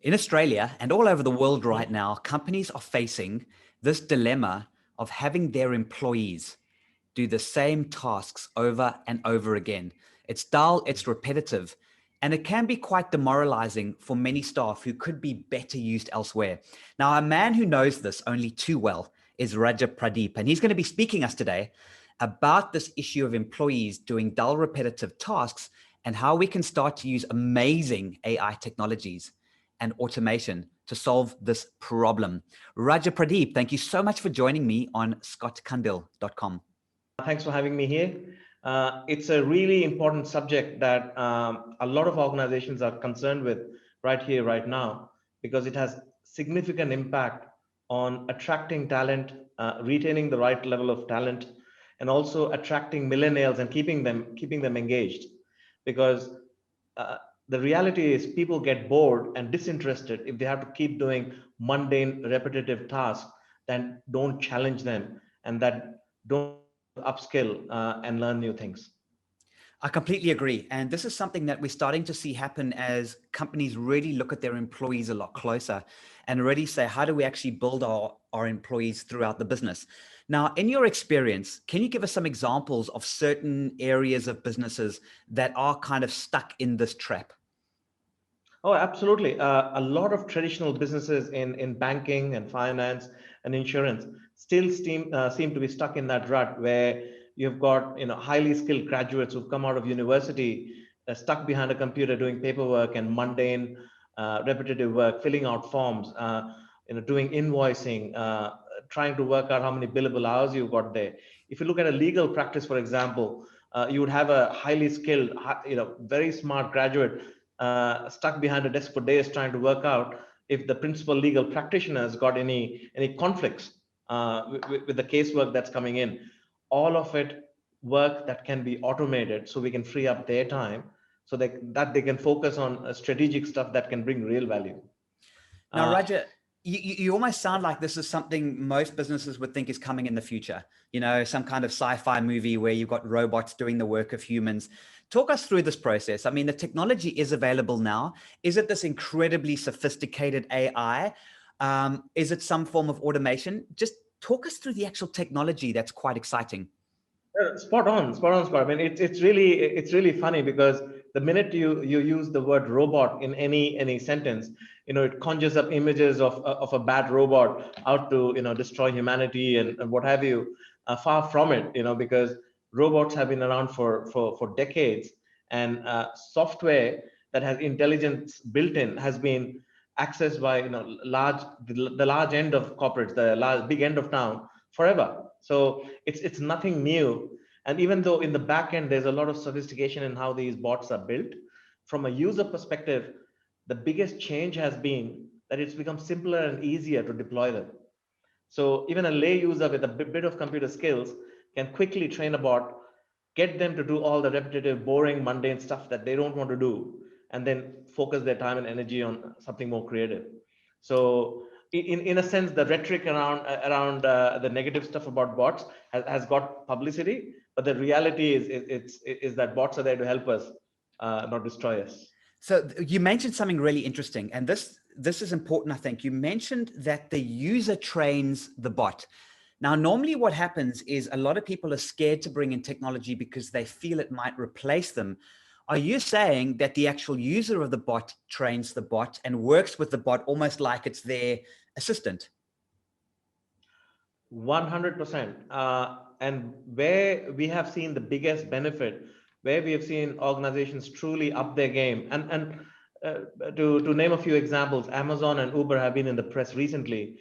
In Australia and all over the world right now, companies are facing this dilemma of having their employees do the same tasks over and over again. It's dull, it's repetitive, and it can be quite demoralizing for many staff who could be better used elsewhere. Now, a man who knows this only too well is Raja.pradeep, and he's going to be speaking us today about this issue of employees doing dull, repetitive tasks and how we can start to use amazing AI technologies and automation to solve this problem. Raja.pradeep, thank you so much for joining me on scottkandil.com. Thanks for having me here. It's a really important subject that a lot of organizations are concerned with right here, right now, because it has significant impact on attracting talent, retaining the right level of talent, and also attracting millennials and keeping them engaged. Because the reality is people get bored and disinterested if they have to keep doing mundane, repetitive tasks that don't challenge them and that don't upskill and learn new things. I completely agree. And this is something that we're starting to see happen as companies really look at their employees a lot closer and really say, how do we actually build our employees throughout the business? Now, in your experience, can you give us some examples of certain areas of businesses that are kind of stuck in this trap? Oh, absolutely. A lot of traditional businesses in banking and finance and insurance still seem to be stuck in that rut where you've got highly skilled graduates who've come out of university stuck behind a computer doing paperwork and mundane, repetitive work, filling out forms, doing invoicing, trying to work out how many billable hours you've got there. If you look at a legal practice, for example, you would have a highly skilled, very smart graduate stuck behind a desk for days trying to work out if the principal legal practitioner has got any conflicts with the casework that's coming in. All of it work that can be automated so we can free up their time so that they can focus on strategic stuff that can bring real value. Now, Raja, you almost sound like this is something most businesses would think is coming in the future. Some kind of sci-fi movie where you've got robots doing the work of humans. Talk us through this process. I mean, the technology is available now. Is it this incredibly sophisticated AI? Is it some form of automation? Just talk us through the actual technology that's quite exciting. Spot on, spot on, spot. I mean, it's really funny because the minute you use the word robot in any sentence, it conjures up images of a bad robot out to destroy humanity and what have you. Far from it, because robots have been around for decades, and software that has intelligence built in has been accessed by the large end of corporates, the big end of town forever. So it's nothing new. And even though in the back end there's a lot of sophistication in how these bots are built, from a user perspective, the biggest change has been that it's become simpler and easier to deploy them. So even a lay user with a bit of computer skills can quickly train a bot, get them to do all the repetitive, boring, mundane stuff that they don't want to do, and then focus their time and energy on something more creative. So in a sense, the rhetoric around the negative stuff about bots has got publicity, but the reality is that bots are there to help us, not destroy us. So you mentioned something really interesting, and this is important, I think. You mentioned that the user trains the bot. Now, normally what happens is a lot of people are scared to bring in technology because they feel it might replace them. Are you saying that the actual user of the bot trains the bot and works with the bot almost like it's their assistant? 100%. And where we have seen the biggest benefit, where we have seen organizations truly up their game, and to name a few examples, Amazon and Uber have been in the press recently.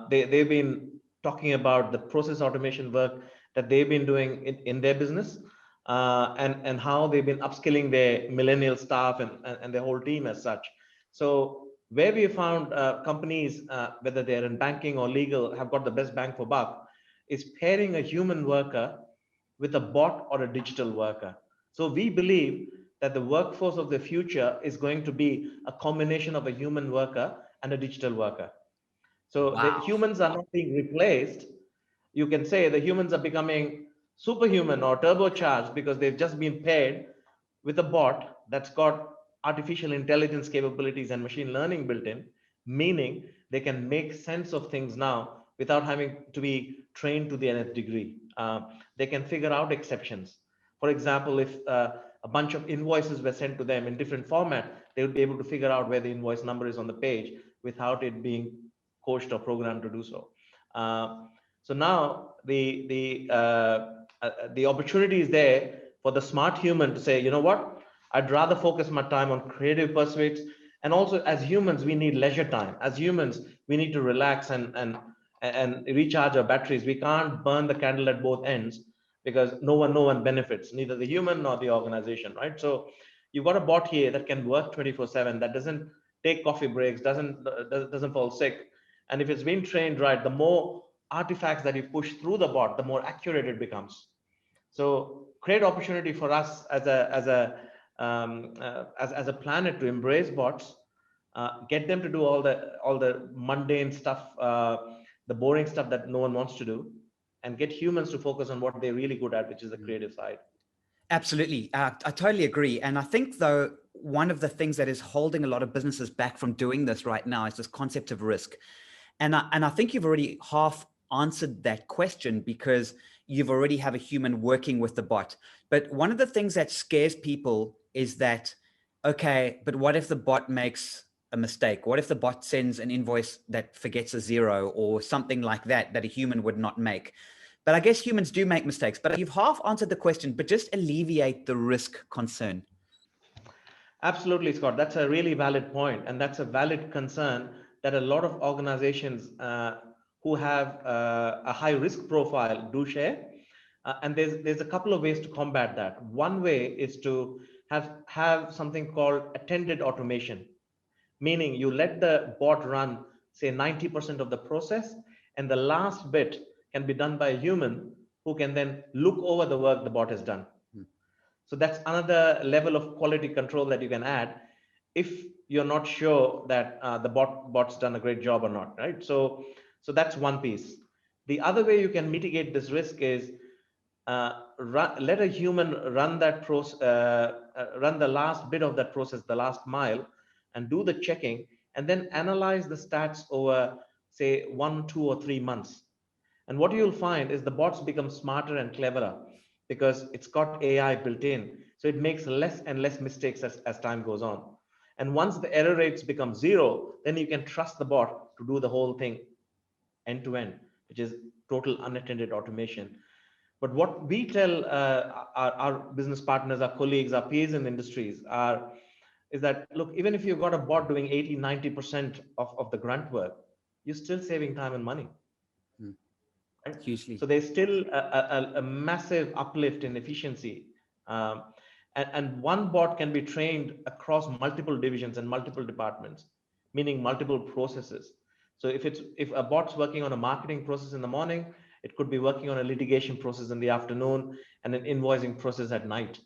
They've been talking about the process automation work that they've been doing in their business, and how they've been upskilling their millennial staff and their whole team as such. So where we found companies, whether they're in banking or legal, have got the best bang for buck, is pairing a human worker with a bot or a digital worker. So we believe that the workforce of the future is going to be a combination of a human worker and a digital worker. So the Wow. humans are not being replaced. You can say the humans are becoming superhuman or turbocharged because they've just been paired with a bot that's got artificial intelligence capabilities and machine learning built in, meaning they can make sense of things now without having to be trained to the nth degree. They can figure out exceptions. For example, if a bunch of invoices were sent to them in different format, they would be able to figure out where the invoice number is on the page without it being coached or programmed to do so. So now the opportunity is there for the smart human to say, you know what, I'd rather focus my time on creative pursuits. And also, as humans, we need leisure time. As humans, we need to relax and recharge our batteries. We can't burn the candle at both ends because no one benefits, neither the human nor the organization, right? So you've got a bot here that can work 24/7, that doesn't take coffee breaks, doesn't fall sick. And if it's been trained right, the more artifacts that you push through the bot, the more accurate it becomes. So great opportunity for us as a planet to embrace bots, get them to do all the mundane stuff, the boring stuff that no one wants to do, and get humans to focus on what they're really good at, which is the creative side. Absolutely. I totally agree. And I think, though, one of the things that is holding a lot of businesses back from doing this right now is this concept of risk. And I think you've already half answered that question because you've already have a human working with the bot. But one of the things that scares people is that, okay, but what if the bot makes a mistake? What if the bot sends an invoice that forgets a zero or something like that, that a human would not make? But I guess humans do make mistakes. But you've half answered the question, but just alleviate the risk concern. Absolutely, Scott. That's a really valid point, and that's a valid concern that a lot of organizations who have a high risk profile do share. And there's a couple of ways to combat that. One way is to have something called attended automation, meaning you let the bot run, say 90% of the process, and the last bit can be done by a human who can then look over the work the bot has done. So that's another level of quality control that you can add if you're not sure that the bot's done a great job or not, right? So that's one piece. The other way you can mitigate this risk is let a human run that process, run the last bit of that process, the last mile, and do the checking, and then analyze the stats over, say, 1, 2, or 3 months. And what you'll find is the bots become smarter and cleverer because it's got AI built in. So it makes less and less mistakes as time goes on. And once the error rates become zero, then you can trust the bot to do the whole thing end to end, which is total unattended automation. But what we tell our business partners, our colleagues, our peers in the industries is that, look, even if you've got a bot doing 80, 90% of the grunt work, you're still saving time and money. Hmm. Right? Hugely. So there's still a massive uplift in efficiency. Um, and one bot can be trained across multiple divisions and multiple departments, meaning multiple processes. So if a bot's working on a marketing process in the morning, it could be working on a litigation process in the afternoon and an invoicing process at night.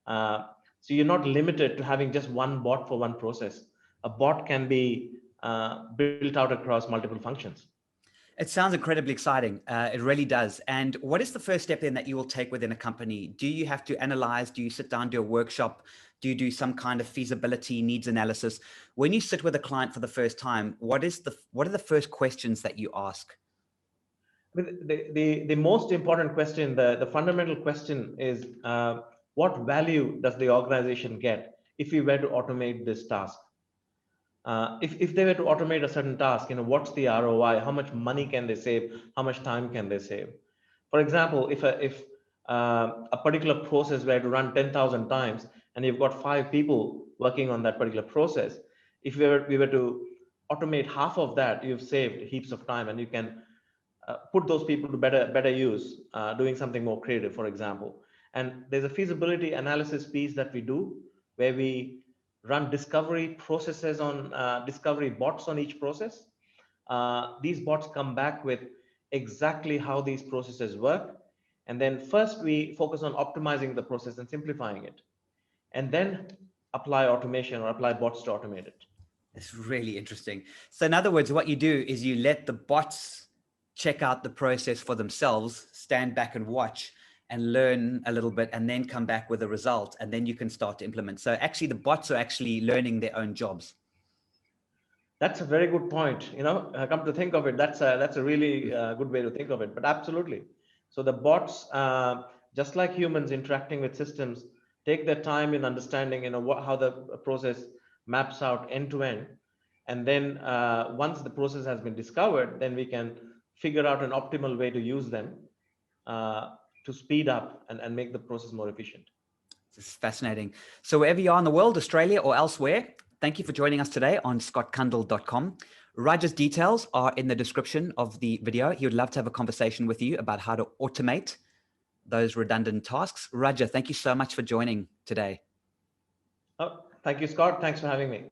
So you're not limited to having just one bot for one process. A bot can be built out across multiple functions. It sounds incredibly exciting. It really does. And what is the first step then that you will take within a company? Do you have to analyze? Do you sit down, do a workshop? Do you do some kind of feasibility needs analysis? When you sit with a client for the first time, what are the first questions that you ask? The most important question, the fundamental question is what value does the organization get if we were to automate this task? If they were to automate a certain task, what's the ROI? How much money can they save? How much time can they save? For example, if a particular process were to run 10,000 times and you've got 5 people working on that particular process, if we were to automate half of that, you've saved heaps of time, and you can put those people to better use, doing something more creative, for example. And there's a feasibility analysis piece that we do where we run discovery processes on discovery bots on each process. These bots come back with exactly how these processes work. And then first we focus on optimizing the process and simplifying it, and then apply automation or apply bots to automate it. It's really interesting. So in other words, what you do is you let the bots check out the process for themselves, stand back and watch, and learn a little bit and then come back with a result, and then you can start to implement. So actually the bots are actually learning their own jobs. That's a very good point. Come to think of it, that's a really good way to think of it. But absolutely. So the bots, just like humans interacting with systems, take their time in understanding, how the process maps out end to end, and then once the process has been discovered, then we can figure out an optimal way to use them uh, to speed up and make the process more efficient. This is fascinating. So wherever you are in the world, Australia or elsewhere, thank you for joining us today on scottkundle.com. Raj's details are in the description of the video. He would love to have a conversation with you about how to automate those redundant tasks. Raja, thank you so much for joining today. Oh, thank you, Scott. Thanks for having me.